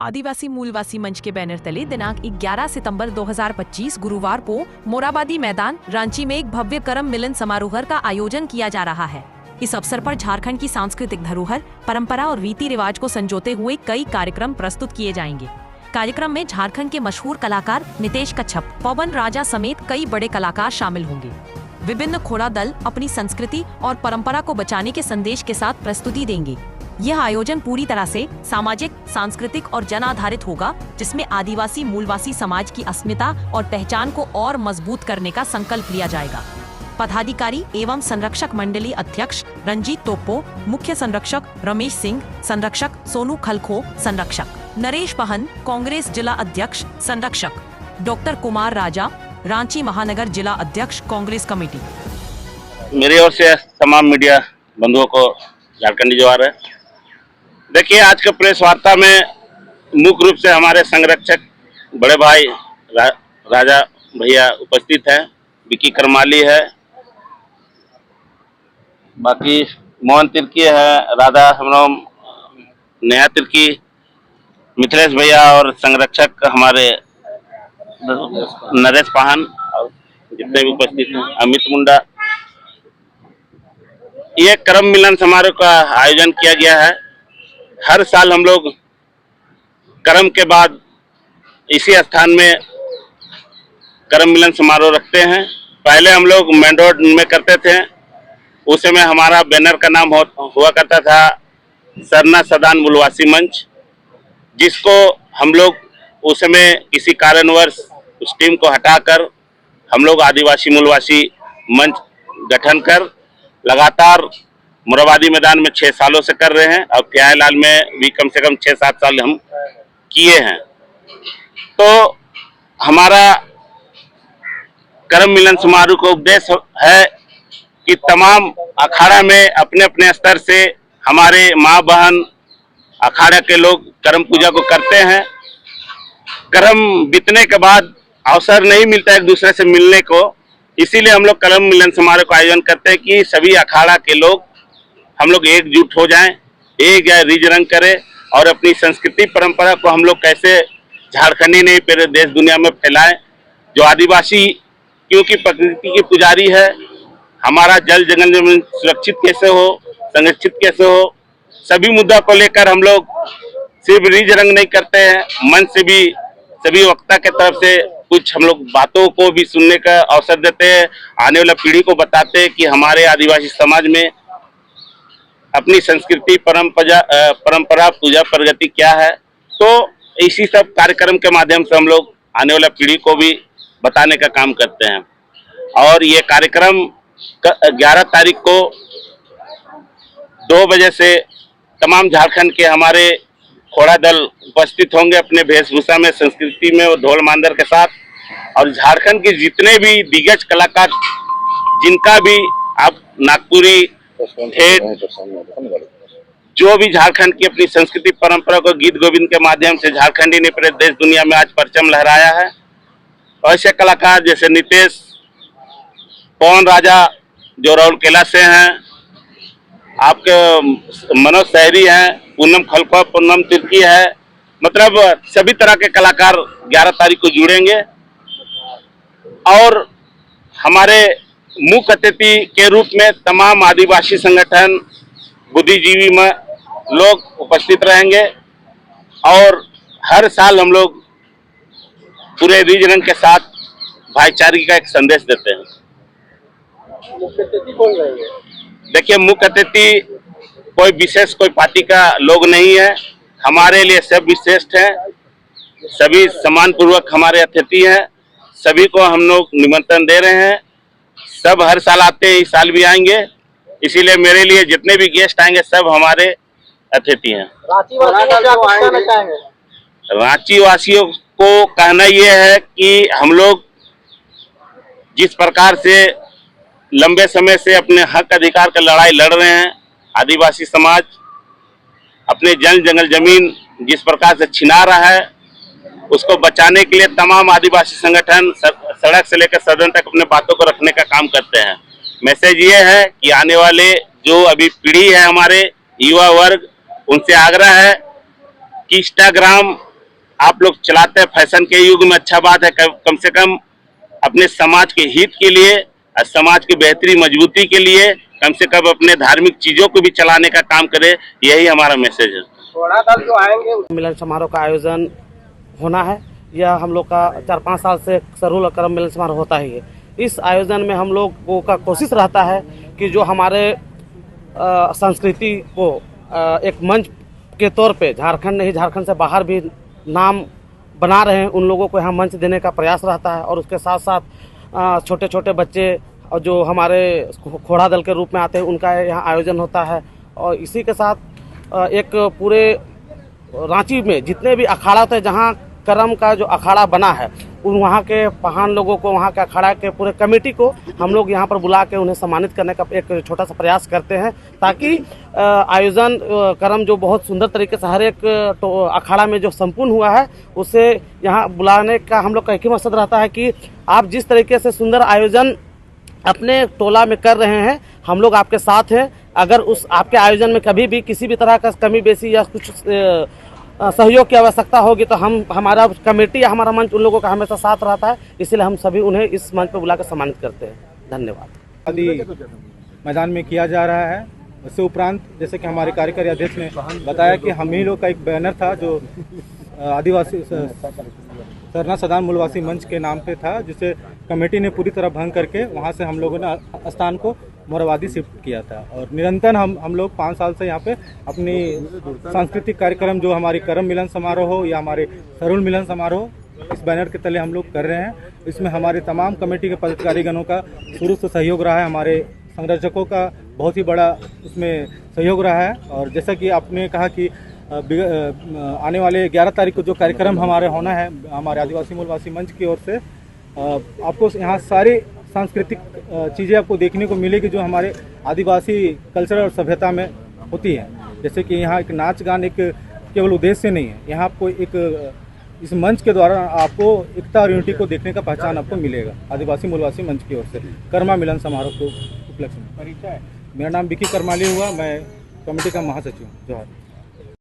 आदिवासी मूलवासी मंच के बैनर तले दिनांक 11 सितंबर 2025 गुरुवार को मोराबादी मैदान रांची में एक भव्य करम मिलन समारोह का आयोजन किया जा रहा है। इस अवसर पर झारखंड की सांस्कृतिक धरोहर, परंपरा और रीति रिवाज को संजोते हुए कई कार्यक्रम प्रस्तुत किए जाएंगे। कार्यक्रम में झारखंड के मशहूर कलाकार नितेश कच्छप, पवन राजा समेत कई बड़े कलाकार शामिल होंगे। विभिन्न खोड़ा दल अपनी संस्कृति और परंपरा को बचाने के संदेश के साथ प्रस्तुति देंगे। यह आयोजन पूरी तरह से सामाजिक, सांस्कृतिक और जन आधारित होगा, जिसमें आदिवासी मूलवासी समाज की अस्मिता और पहचान को और मजबूत करने का संकल्प लिया जाएगा। पदाधिकारी एवं संरक्षक मंडली अध्यक्ष रंजीत तोप्पो, मुख्य संरक्षक रमेश सिंह, संरक्षक सोनू खलखो, संरक्षक नरेश पहन, कांग्रेस जिला अध्यक्ष संरक्षक डॉक्टर कुमार राजा, रांची महानगर जिला अध्यक्ष कांग्रेस कमेटी। मेरी ओर से तमाम मीडिया बंधुओं को झारखंडी जोहार है। देखिए, आज के प्रेस वार्ता में मुख्य रूप से हमारे संरक्षक बड़े भाई राजा भैया उपस्थित हैं, विकी करमाली है, बाकी मोहन तिर्की है, राधा हमलोग नेहा तिर्की, मिथिलेश भैया और संरक्षक हमारे नरेश पाहन और जितने भी उपस्थित हैं, अमित मुंडा। ये करम मिलन समारोह का आयोजन किया गया है। हर साल हम लोग करम के बाद इसी स्थान में करम मिलन समारोह रखते हैं। पहले हम लोग मेन रोड में करते थे, उस समय हमारा बैनर का नाम हुआ करता था सरना सदान मूलवासी मंच, जिसको हम लोग उस समय किसी कारणवश उस टीम को हटाकर हम लोग आदिवासी मूलवासी मंच गठन कर लगातार मोराबादी मैदान में 6 सालों से कर रहे हैं और प्यारेलाल में भी कम से कम 6-7 साल हम किए हैं। तो हमारा करम मिलन समारोह का उद्देश्य है कि तमाम अखाड़ा में अपने अपने स्तर से हमारे माँ बहन अखाड़ा के लोग करम पूजा को करते हैं। करम बीतने के बाद अवसर नहीं मिलता एक दूसरे से मिलने को, इसीलिए हम लोग करम मिलन समारोह का आयोजन करते हैं कि सभी अखाड़ा के लोग हम लोग एकजुट हो जाएं, एक या रिज रंग करें और अपनी संस्कृति परंपरा को हम लोग कैसे झारखंडी नहीं पूरे देश दुनिया में फैलाएं। जो आदिवासी क्योंकि प्रकृति की पुजारी है, हमारा जल जंगल जमीन सुरक्षित कैसे हो, संरक्षित कैसे हो, सभी मुद्दा को लेकर हम लोग सिर्फ रिज रंग नहीं करते हैं, मन से भी सभी वक्ता के तरफ से कुछ हम लोग बातों को भी सुनने का अवसर देते हैं, आने वाला पीढ़ी को बताते हैं कि हमारे आदिवासी समाज में अपनी संस्कृति परंपरा पूजा प्रगति क्या है। तो इसी सब कार्यक्रम के माध्यम से हम लोग आने वाला पीढ़ी को भी बताने का काम करते हैं। और ये कार्यक्रम 11 तारीख को 2 बजे से तमाम झारखंड के हमारे खोड़ा दल उपस्थित होंगे अपने वेशभूषा में, संस्कृति में और ढोल मांदर के साथ। और झारखंड के जितने भी दिग्गज कलाकार, जिनका भी आप नागपुरी ठेठ, जो भी झारखंड की अपनी संस्कृति परंपरा को गीत गोविंद के माध्यम से झारखंडी ने पूरे देश दुनिया में आज परचम लहराया है, ऐसे कलाकार जैसे नितेश, पवन राजा जो राउरकेला से हैं, आपके मनोज सहरी हैं, पूनम खलखो, पूनम तिर्की है, मतलब सभी तरह के कलाकार 11 तारीख को जुड़ेंगे। और हमारे मुख्य अतिथि के रूप में तमाम आदिवासी संगठन, बुद्धिजीवी में लोग उपस्थित रहेंगे। और हर साल हम लोग पूरे रिज रंग के साथ भाईचारे का एक संदेश देते हैं। मुख्य अतिथि कौन रहेंगे? देखिए, मुख्य अतिथि कोई विशेष कोई पार्टी का लोग नहीं है, हमारे लिए सब विशिष्ट है, सभी सम्मान पूर्वक हमारे अतिथि हैं, सभी को हम लोग निमंत्रण दे रहे हैं। सब हर साल आते हैं, इस साल भी आएंगे, इसीलिए मेरे लिए जितने भी गेस्ट आएंगे सब हमारे अतिथि हैं। रांची वासियों को कहना ये है कि हम लोग जिस प्रकार से लंबे समय से अपने हक अधिकार का लड़ाई लड़ रहे हैं, आदिवासी समाज अपने जल जंगल जमीन जिस प्रकार से छिना रहा है, उसको बचाने के लिए तमाम आदिवासी संगठन सड़क से लेकर सदन तक अपने बातों को रखने का काम करते हैं। मैसेज ये है कि आने वाले जो अभी पीढ़ी है, हमारे युवा वर्ग, उनसे आग्रह है कि इंस्टाग्राम आप लोग चलाते हैं फैशन के युग में, अच्छा बात है। कम से कम अपने समाज के हित के लिए और समाज की बेहतरी मजबूती के लिए कम से कम अपने धार्मिक चीजों को भी चलाने का काम करे, यही हमारा मैसेज है। घोड़ा दल जो आएंगे मिलन समारोह का आयोजन होना है। यह हम लोग का 4-5 साल से सरूल और करम मिलन समारोह होता ही है। इस आयोजन में हम लोगों का कोशिश रहता है कि जो हमारे संस्कृति को एक मंच के तौर पे झारखंड नहीं, झारखंड से बाहर भी नाम बना रहे हैं, उन लोगों को यहाँ मंच देने का प्रयास रहता है। और उसके साथ साथ छोटे छोटे बच्चे और जो हमारे घोड़ा दल के रूप में आते हैं उनका यहाँ आयोजन होता है। और इसी के साथ एक पूरे रांची में जितने भी अखाड़ा थे, जहाँ करम का जो अखाड़ा बना है, उन वहाँ के पहान लोगों को, वहाँ के अखाड़ा के पूरे कमेटी को हम लोग यहाँ पर बुला के उन्हें सम्मानित करने का एक छोटा सा प्रयास करते हैं, ताकि आयोजन करम जो बहुत सुंदर तरीके से हर एक अखाड़ा में जो संपूर्ण हुआ है, उसे यहाँ बुलाने का हम लोग का एक ही मकसद रहता है कि आप जिस तरीके से सुंदर आयोजन अपने टोला में कर रहे हैं, हम लोग आपके साथ हैं। अगर उस आपके आयोजन में कभी भी किसी भी तरह का कमी बेसी या कुछ सहयोग की आवश्यकता होगी तो हमारा कमेटी या हमारा मंच उन लोगों का हमेशा साथ रहता है। इसलिए हम सभी उन्हें इस मंच पर बुलाकर सम्मानित करते हैं। धन्यवाद। आदि मैदान में किया जा रहा है। उससे उपरांत जैसे कि हमारे कार्यकारी अध्यक्ष ने बताया कि हम ही लोग का एक बैनर था जो आदिवासी सरना सदान मूलवासी मंच के नाम पे था, जिसे कमेटी ने पूरी तरह भंग करके वहाँ से हम लोगों ने स्थान को मोराबादी शिफ्ट किया था। और निरंतर हम लोग 5 साल से यहाँ पे अपनी सांस्कृतिक कार्यक्रम जो हमारी करम मिलन समारोह हो या हमारे सरूल मिलन समारोह, इस बैनर के तले हम लोग कर रहे हैं। इसमें हमारे तमाम कमेटी के पदाधिकारीगणों का शुरू से सहयोग रहा है, हमारे संरक्षकों का बहुत ही बड़ा उसमें सहयोग रहा है। और जैसा कि आपने कहा कि आने वाले 11 तारीख को जो कार्यक्रम हमारे होना है हमारे आदिवासी मूलवासी मंच की ओर से, आपको यहाँ सारी सांस्कृतिक चीज़ें आपको देखने को मिलेगी जो हमारे आदिवासी कल्चर और सभ्यता में होती है। जैसे कि यहाँ एक नाच गान एक केवल उद्देश्य नहीं है, यहाँ आपको एक इस मंच के द्वारा आपको एकता और यूनिटी को देखने का पहचान आपको मिलेगा आदिवासी मूलवासी मंच की ओर से कर्मा मिलन समारोह को उपलक्ष्य में। मेरा नाम विकी करमाली हुआ, मैं कमेटी का महासचिव हूँ। जोहार।